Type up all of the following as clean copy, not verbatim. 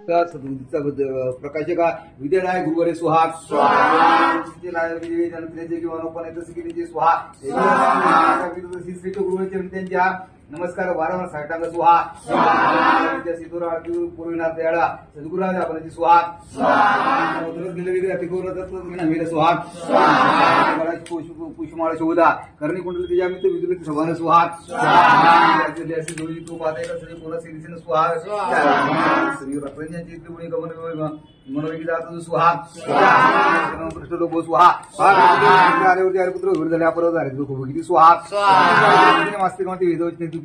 प्रकाशिका विद्यालय गुरुवरे सुहाग त्यांच्या नमस्कार वारंवार साठांग सुहा पूर्वीनाथ दयाळा सद्गुरुराज आपणाची सुहा सुहाग पुष्पमाळ शोधा करणी कुंडली तिच्या मित्र विदुलित सभान सुहाग तू पाहता पूर्ण सिरीसीन सुहाग श्री रत्नांची गमन मनोवेगी जात सुहाग कृष्ण लोक सुहा पुत्र झाले अपराध झाले दुःख भोगिती सुहाग मास्तिक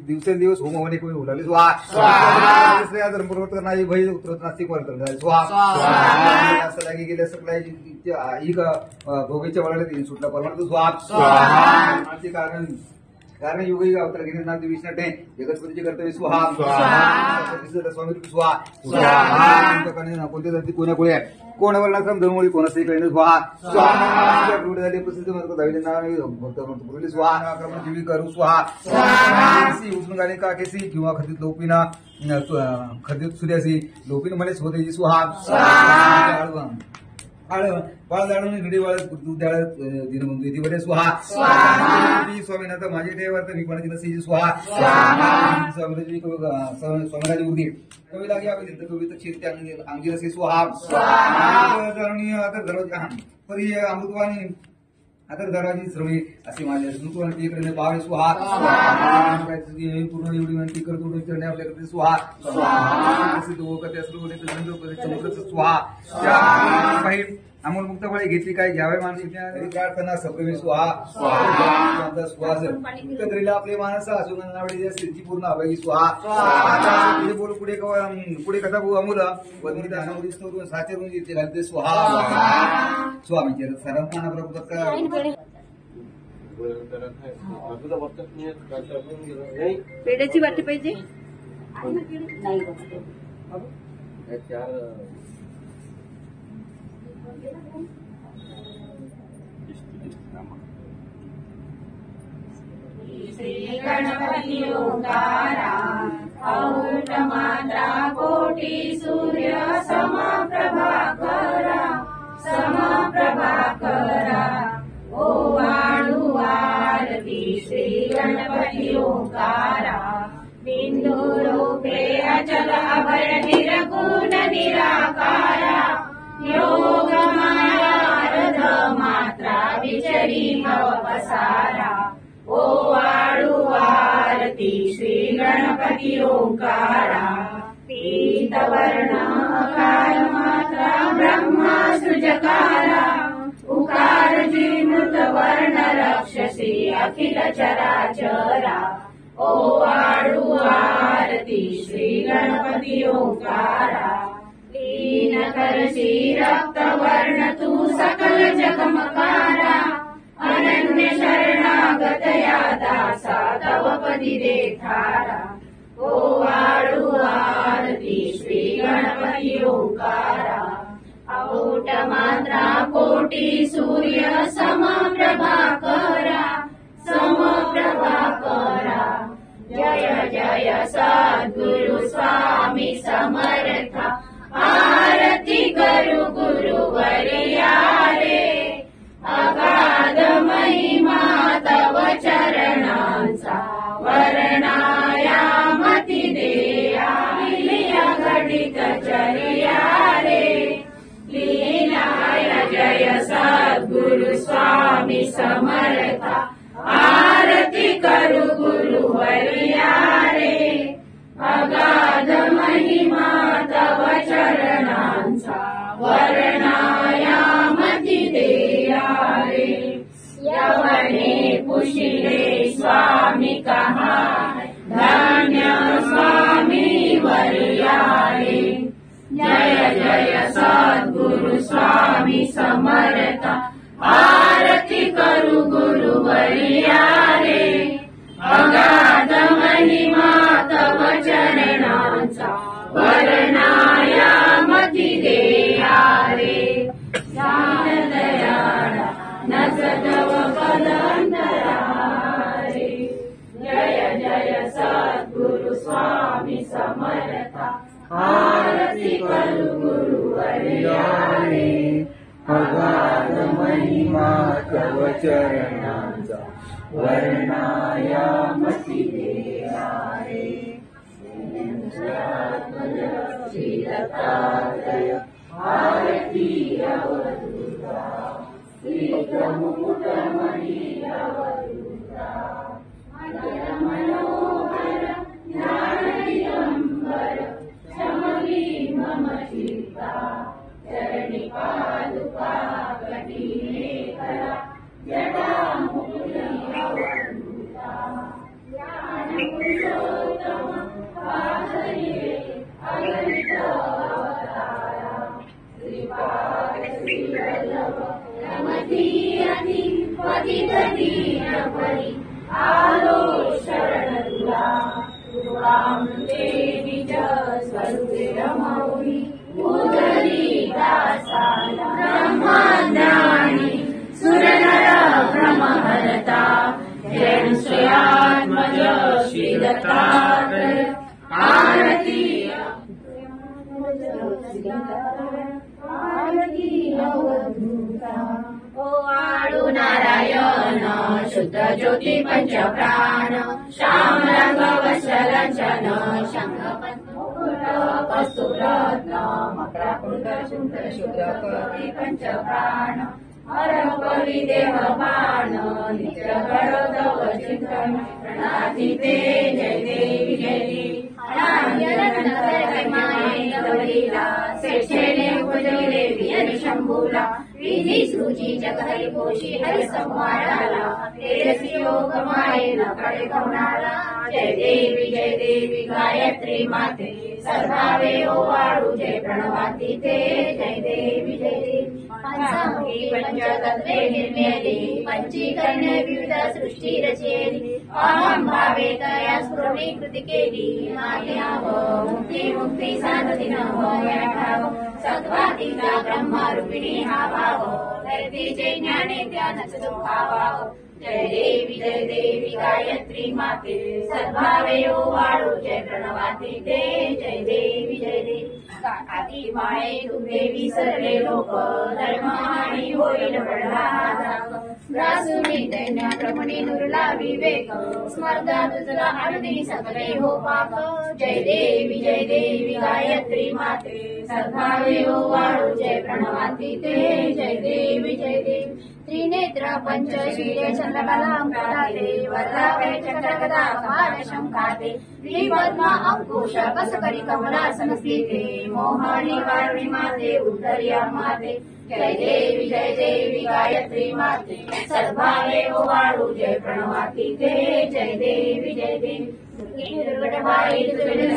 दिवसेंदिवस होम होणे कमी होऊ लागले सुहाग धर्मपूर्वक करणारी भय उतरत नास्तिक वर्ग असं लागे गेले सकला ही भोगीच्या वळाला सुटला परमार्थ सुहाग कारण युगी अवतार गिरीनाथ विष्णटे जगतपतीचे कर्तव्य सुहाग स्वामी सुहा कोणत्या जाती कोण्या कोण्या कोण वर्णाश्रम धर्मोळी कोणाचाही कळणे सुहा झाले प्रसिद्ध भक्त सुहा आक्रमण जीवी करू सुहा उचलून गाणे काकेसी किंवा खदित लोपिना खदित सूर्यासी लोपिन म्हणे स्वतःची सुहाग बाळ जाणून घडी वाळत दूध द्याळत दिनबंधू येते बरे सुहा स्वामीनाथ माझे देवार्थ मी पण तिला सी सुहा स्वामीराजी उर्दी कवी लागे आपण कविता चिरते अंगी असे सुहा परी अमृतवाणी आता दराजी श्रमी असे माझ्या स्मृती इकडे पाहावे सुहा पूर्ण एवढी विनंती करतो विचारणे आपल्याकडे सुहा सुहा अमोल मुक्त फळे घेतली काय घ्यावे माणसांना सप्रेमी सुहा सुहास मुक्तकरीला आपले माणस असून सिद्धी पूर्ण अभयी सुहा बोल पुढे पुढे कथा अमूल वदनीता अनावधीस्तोरून साचरून घालते सुहा स्वामीचे सरंपाना प्रभू पेढ्याची वाटी पाहिजे श्री गणपती ओंकारा औट मात्रा कोटी सूर्य समप्रभाकरा ओ वाळू आरती श्री गणपती ओंकारा बिंदू रूपे अचल अभय निरगुण निराकारा योग मायारध मात्रा विचरी भव पसारा ओ वाळू आरती श्री गणपती ओंकारा पीतवर्ण अकार मात्रा ब्रह्मा सृजकारा उकार जी मृत वर्ण रक्षसी अखिल चराचरा ओ वाळू आरती श्री गणपती ओंकारा लीन करसी रक्त वर्ण तू सकल जगमकारा अनन्य शरणागत या दासा तव पदी देखारा ओ वाळू आरती श्री गणपती ओंकारा औट मात्रा कोटी सूर्य समप्रभाकरा जय जय सद्गुरु स्वामी समर्था आरती करू गुरुवर्या रे अगाध महिमा तव चरणांचा वर्णायामती देया लीला घडित चर्या रे लीलाय जय सद्गुरु स्वामी समर्था आरती करू गुरुवर्या रे अगाध महिमा तव चरणांचा वर्णायामती देया रे यवने पुशिले स्वामी कहा धन्य स्वामी वर्या रे जय जय सद्गुरु स्वामी समर्था आरती करू गुरुवर्या रे अगाध महिमा तव चरणांचा वर्णायामती देया रे दयाळा नजदव कलंदरा रे जय जय सद्गुरु स्वामी समर्था आरती कसी करू गुरुवर्याने अगाध महिमा तव चरणांचा वर्णायामती देहारे श्रीदत्तात्रय आरती अवधूता श्रीमुकुटमणि अवधूता मनोहर ज्ञानदिगंबर शमवी मम चित्ता चरणी पादुका कटीने करा जटा मुकुटि अवधूता ज्ञानपुरुषोत्तम वासुदेव अगणित अवतारा श्रीपाद श्रीवल्लभ रमतीयति पतित दीनपरि आलो शरण तुला तुकामृते निज स्वरूपे रमौनि उदरी दासाला ब्रह्मज्ञानी सुरनर ब्रह्महरता जय श्रीआत्मज श्रीदत्तात्रय आरती ओ आळू नारायण शुद्ध ज्योती पंचप्राण श्याम रंग वत्सलंचन शंख कस्तुरत्न मकरकुंड शुद्ध शुद्ध कवी पंचप्राण हरपरी देह बाण नित्य गणोदव चिंतन प्रणाती ते जय देवी जय देवी शेषेने उपजले विहरी शंभूला विधी सृजी जग हरिपोषी हरि संहाराला तेजसी योग मायेन कडे गवणाला जय देवी गायत्री माते सर्वावे ओवाळू जय प्रणवाती ते जय देवी पंचमुखी पंचतत्वे निर्मेली पंचीकरणे विविध सृष्टी रचेली अहं भावे तया स्फुरणीकृती केली मायाव मुक्ती साधती नवयाठाव सत्वातीचा ब्रह्मरूपिणी हा भाव धरतीचे ज्ञाने ध्यानच दुःखावाव जय देवी गायत्री माते सद्भावे ओवाळू जय प्रणवाती ते जय देवी आदी माये तुझे विसरले लोक धर्म आणि होईल पडला ग्रासुनी दैन्याप्रमणे नुरला विवेक स्मर्धा तुझला आनंदी सकले हो पाप जय देवी गायत्री माते सद्भावे ओवाळू जय प्रणवाती ते जय देवी त्रिनेत्र पंचशीले चंद्रकलांकाते वरदावे चक्रगदा शंकाते श्रीपद्मा अंकुश कसकरी कमलासन स्थिते मोहनी वारुणी माते उद्धर्या माते जय देवी गायत्री माते सद्भावे ओवाळू जय प्रणवाती ते जय देवी दुर्गटभारी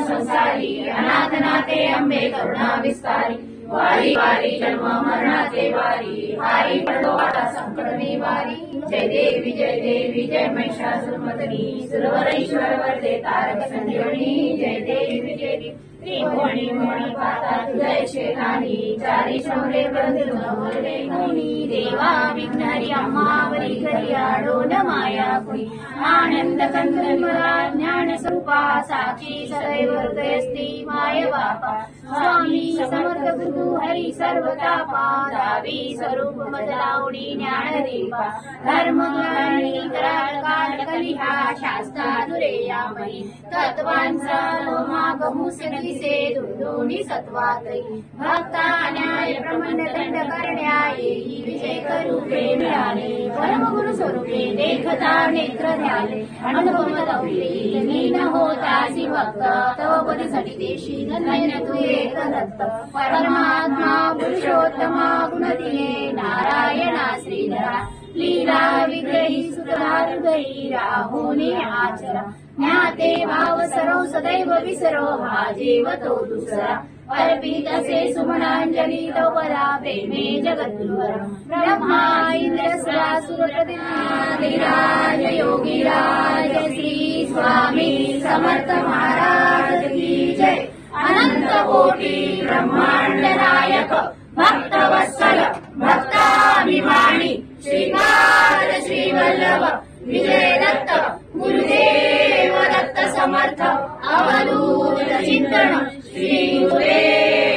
संसारी अनाथनाथे अंबे करुणा विस्तारी वारी वारी जन्म मरणाचे वारी हारी पडलो आता संकट निवारी जय देवी जय महिषासुरमर्दिनी सुरवरेश्वर वरदे तारक संजीवनी जय देवी त्रिभुवनी मोहनी पाता तुझे शेठानी चारी शौर्य बंधुरे मुनी देवा विघ्नहरी अम्मावरी घरी आडोन माया कुणी आनंद कंदरा ज्ञान स्वरूपा साक्षी सदैव हृदयस्ती माय बापा स्वामी समर्थ गुरु हरी सर्वतापा दावी स्वरूप बदलावडी ज्ञानदीपा धर्मज्ञानी कराळ काल कलिहा शास्ता दुरेयामही तत्वांचा लोमागमुसनिसे दुर्दोनी सत्वातई भक्ता न्याय ब्रह्मण्य दंड करण्या येई विजय करूपे मिळाले परमगुरु स्वरूपे देखता नेत्र ध्याले अनुभव दौली नीन होतासी भक्त तव पदसाठी देशी धन्य तू एक दत्त परमात्मा पुरुषोत्तमा गुणतिये नारायणा श्रीधरा लीला विग्रही सुतरा हृदयी राहुनी आचरा ज्ञाते भाव सर्व सदैव विसरो हा जीव तो दुसरा अर्पित असे सुमनांजली तवला प्रेमे जगद्गुरुवर ब्रह्मा इंद्र सुरासुर प्रतिराज योगी राज श्री स्वामी समर्थ महाराज की जय अनंत कोटी ब्रह्मांड नायक भक्त वत्सल भक्ताभिमानी श्रीपाद श्रीवल्लभ विजय दत्त गुरुदेव दत्त समर्थ अवधूत चिंतन श्री गुरुदेव